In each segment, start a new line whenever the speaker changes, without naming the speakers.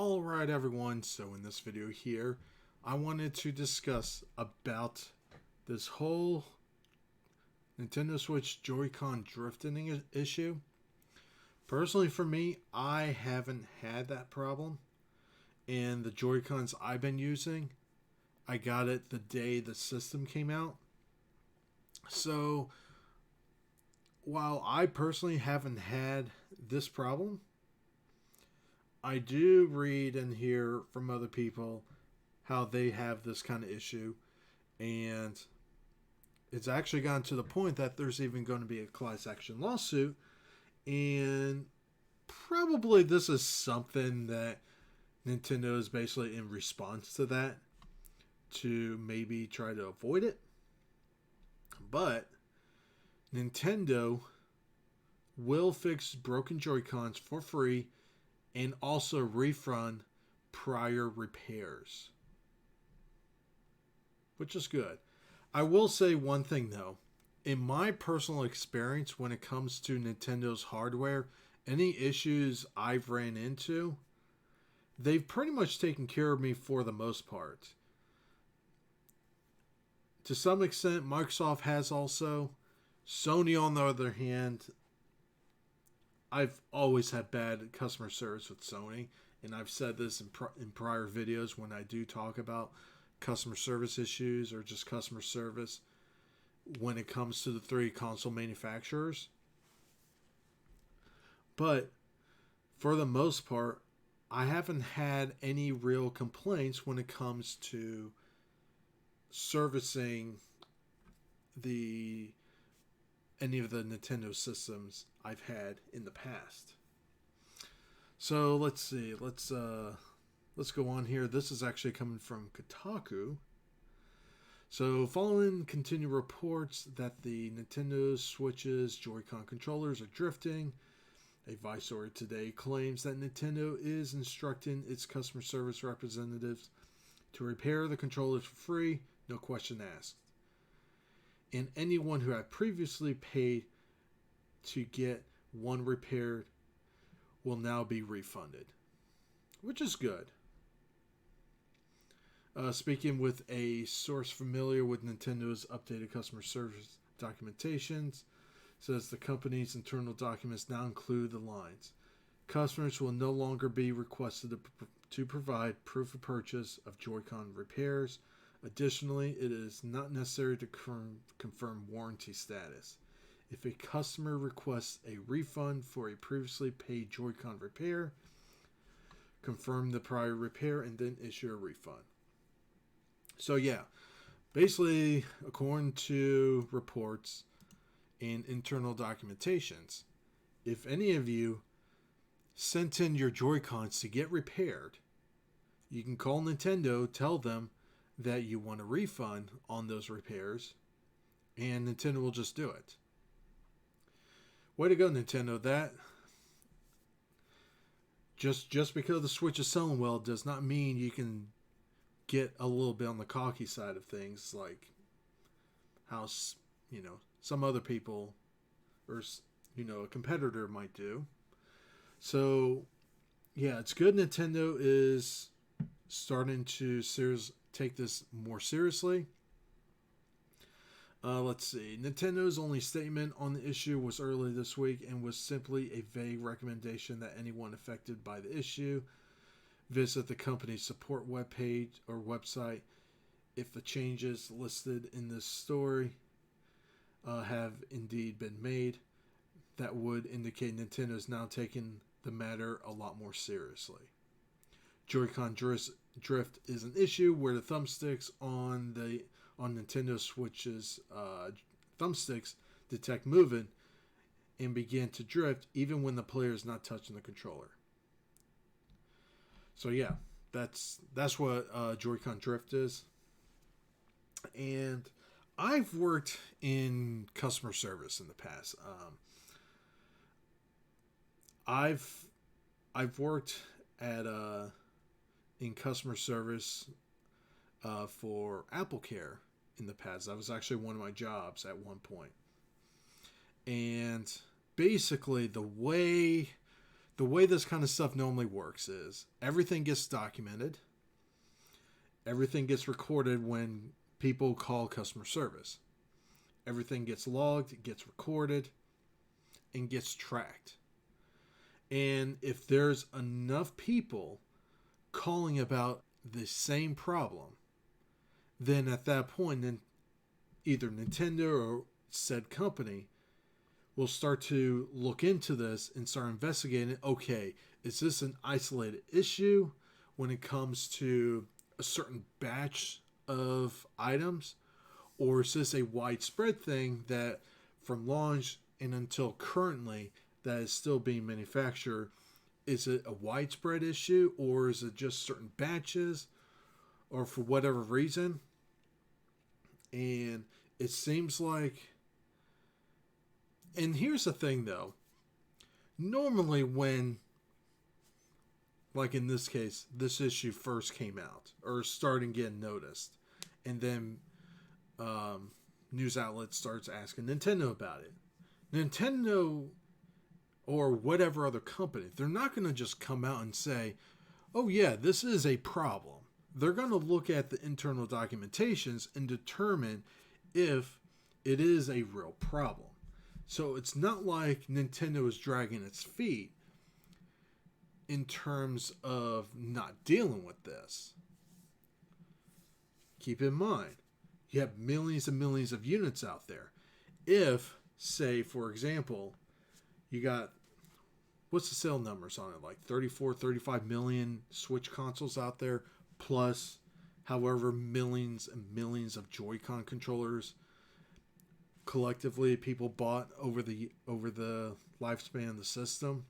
Alright everyone, so in this video here, I wanted to discuss about this whole Nintendo Switch Joy-Con drifting issue. Personally for me, I haven't had that problem. And the Joy-Cons I've been using, I got it the day the system came out. So, while I personally haven't had this problem, I do read and hear from other people how they have this kind of issue, and it's actually gotten to the point that there's even going to be a class action lawsuit, and probably this is something that Nintendo is basically in response to that to maybe try to avoid it. But Nintendo will fix broken Joy-Cons for free and also refund prior repairs, which is good. I will say one thing though. In my personal experience, when it comes to Nintendo's hardware, any issues I've ran into, they've pretty much taken care of me for the most part. To some extent, Microsoft has also. Sony, on the other hand, I've always had bad customer service with Sony, and I've said this in prior videos when I do talk about customer service issues or just customer service when it comes to the three console manufacturers. But for the most part, I haven't had any real complaints when it comes to servicing any of the Nintendo systems I've had in the past. So let's see. Let's go on here. This is actually coming from Kotaku. So following continued reports that the Nintendo Switch's Joy-Con controllers are drifting, a Vice story today claims that Nintendo is instructing its customer service representatives to repair the controllers for free, no question asked. And anyone who had previously paid to get one repaired will now be refunded, which is good. Speaking with a source familiar with Nintendo's updated customer service documentations, says the company's internal documents now include the lines: customers will no longer be requested to provide proof of purchase of Joy-Con repairs. Additionally, it is not necessary to confirm warranty status. If a customer requests a refund for a previously paid Joy-Con repair, confirm the prior repair and then issue a refund. So yeah, basically, according to reports and internal documentations, if any of you sent in your Joy-Cons to get repaired, you can call Nintendo, tell them that you want a refund on those repairs, and Nintendo will just do it. Way to go, Nintendo. That just because the Switch is selling well does not mean you can get a little bit on the cocky side of things, like how some other people or a competitor might do. So yeah, it's good Nintendo is starting to take this more seriously. Let's see. Nintendo's only statement on the issue was early this week and was simply a vague recommendation that anyone affected by the issue visit the company's support webpage or website if the changes listed in this story have indeed been made. That would indicate Nintendo is now taking the matter a lot more seriously. Joy-Con drift is an issue where the thumbsticks on Nintendo Switch's thumbsticks detect movement and begin to drift even when the player is not touching the controller. So yeah, that's what Joy-Con drift is. And I've worked in customer service in the past. I've worked at in customer service for Apple Care in the past. That was actually one of my jobs at one point. And basically the way the way this kind of stuff normally works is everything gets documented, everything gets recorded when people call customer service. Everything gets logged, gets recorded, and gets tracked. And if there's enough people calling about the same problem, then at that point, then either Nintendo or said company will start to look into this and start investigating. Okay, is this an isolated issue when it comes to a certain batch of items? Or is this a widespread thing that from launch and until currently that is still being manufactured? Is it a widespread issue, or is it just certain batches, or for whatever reason? And it seems like, and here's the thing though, normally when, like in this case, this issue first came out or starting getting noticed, and then news outlets starts asking Nintendo about it. Nintendo or whatever other company, they're not going to just come out and say, oh yeah, this is a problem. They're going to look at the internal documentations and determine if it is a real problem. So it's not like Nintendo is dragging its feet in terms of not dealing with this. Keep in mind, you have millions and millions of units out there. If, say, for example, you got, what's the sale numbers on it? Like 34, 35 million Switch consoles out there, plus however millions and millions of Joy-Con controllers collectively people bought over the lifespan of the system.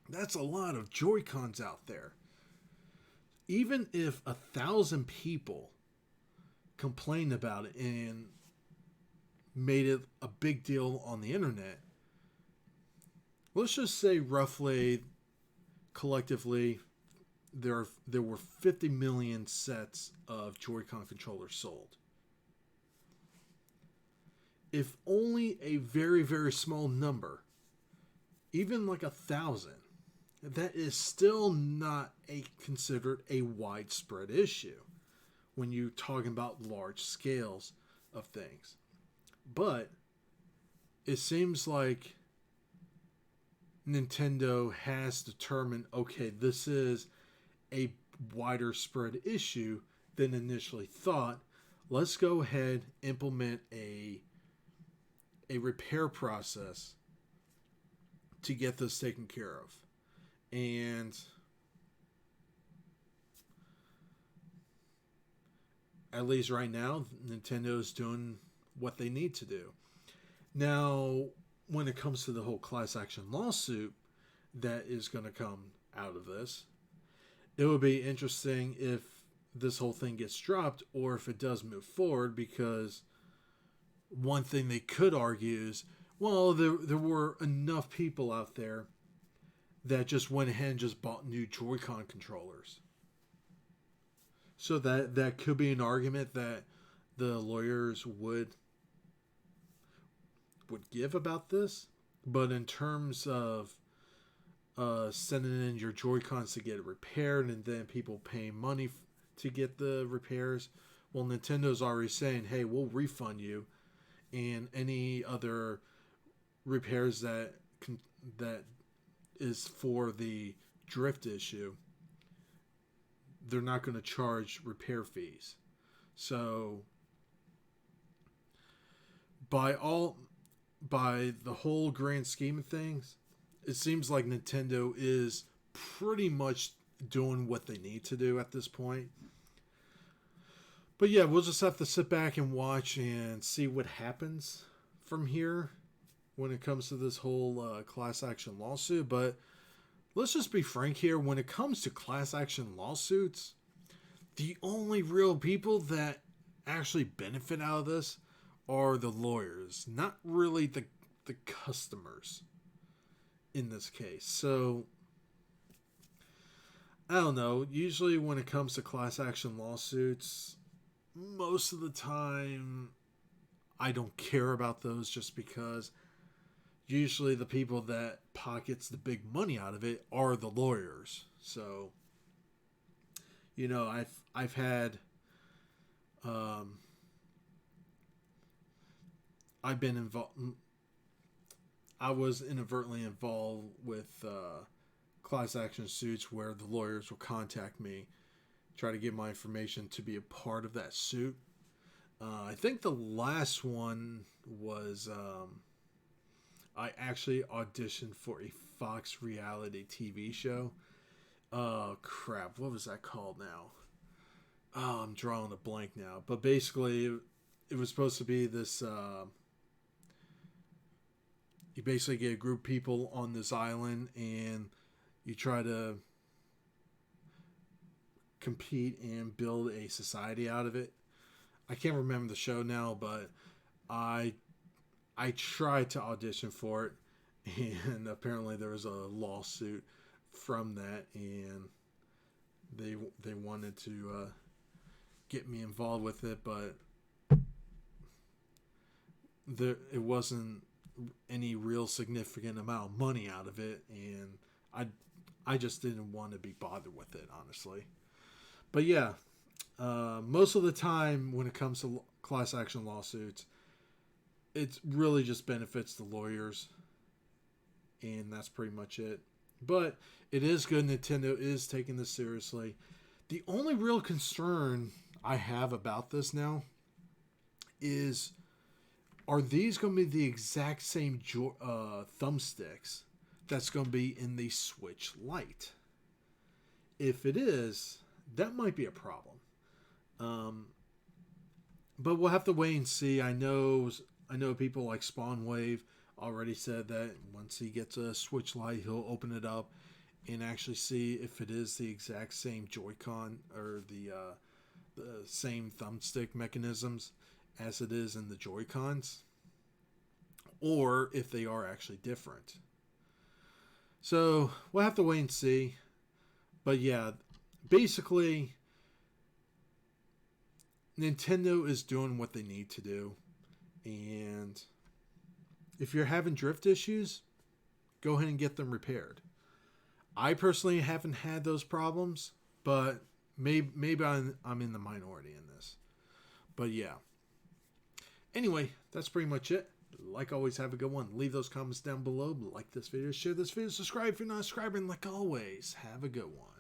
That's a lot of Joy-Cons out there. Even if 1,000 people complained about it and made it a big deal on the internet, let's just say roughly collectively there were 50 million sets of Joy-Con controllers sold. If only a very, very small number, even like 1,000, that is still not considered a widespread issue when you're talking about large scales of things. But it seems like Nintendo has determined, okay, this is a wider spread issue than initially thought. Let's go ahead, implement a repair process to get this taken care of. And at least right now, Nintendo is doing what they need to do. Now, when it comes to the whole class action lawsuit that is going to come out of this, it would be interesting if this whole thing gets dropped or if it does move forward, because one thing they could argue is, well, there were enough people out there that just went ahead and just bought new Joy-Con controllers. So that could be an argument that the lawyers would give about this. But in terms of sending in your Joy-Cons to get it repaired and then people paying money to get the repairs, well, Nintendo's already saying, hey, we'll refund you, and any other repairs that is for the drift issue, they're not going to charge repair fees. So by the whole grand scheme of things, it seems like Nintendo is pretty much doing what they need to do at this point. But yeah, we'll just have to sit back and watch and see what happens from here when it comes to this whole class action lawsuit. But let's just be frank here. When it comes to class action lawsuits, the only real people that actually benefit out of this are the lawyers, not really the customers in this case. So I don't know. Usually when it comes to class action lawsuits, most of the time I don't care about those, just because usually the people that pockets the big money out of it are the lawyers. So, I've had I've been involved. I was inadvertently involved with class action suits where the lawyers will contact me, try to get my information to be a part of that suit. I think the last one was I actually auditioned for a Fox reality TV show. Oh crap! What was that called now? Oh, I'm drawing a blank now. But basically, it was supposed to be this. You basically get a group of people on this island, and you try to compete and build a society out of it. I can't remember the show now, but I I tried to audition for it, and apparently there was a lawsuit from that, and they wanted to get me involved with it, but it wasn't any real significant amount of money out of it, and I just didn't want to be bothered with it, honestly. But yeah, most of the time when it comes to class action lawsuits, it really just benefits the lawyers, and that's pretty much it. But it is good Nintendo is taking this seriously. The only real concern I have about this now is, are these going to be the exact same thumbsticks that's going to be in the Switch Lite? If it is, that might be a problem. But we'll have to wait and see. I know people like Spawnwave already said that once he gets a Switch Lite, he'll open it up and actually see if it is the exact same Joy-Con or the same thumbstick mechanisms as it is in the Joy-Cons, or if they are actually different. So we'll have to wait and see. But yeah, basically, Nintendo is doing what they need to do. And if you're having drift issues, go ahead and get them repaired. I personally haven't had those problems, but maybe I'm in the minority in this. But yeah. Anyway, that's pretty much it. Like always, have a good one. Leave those comments down below. Like this video, share this video, subscribe if you're not subscribing. Like always, have a good one.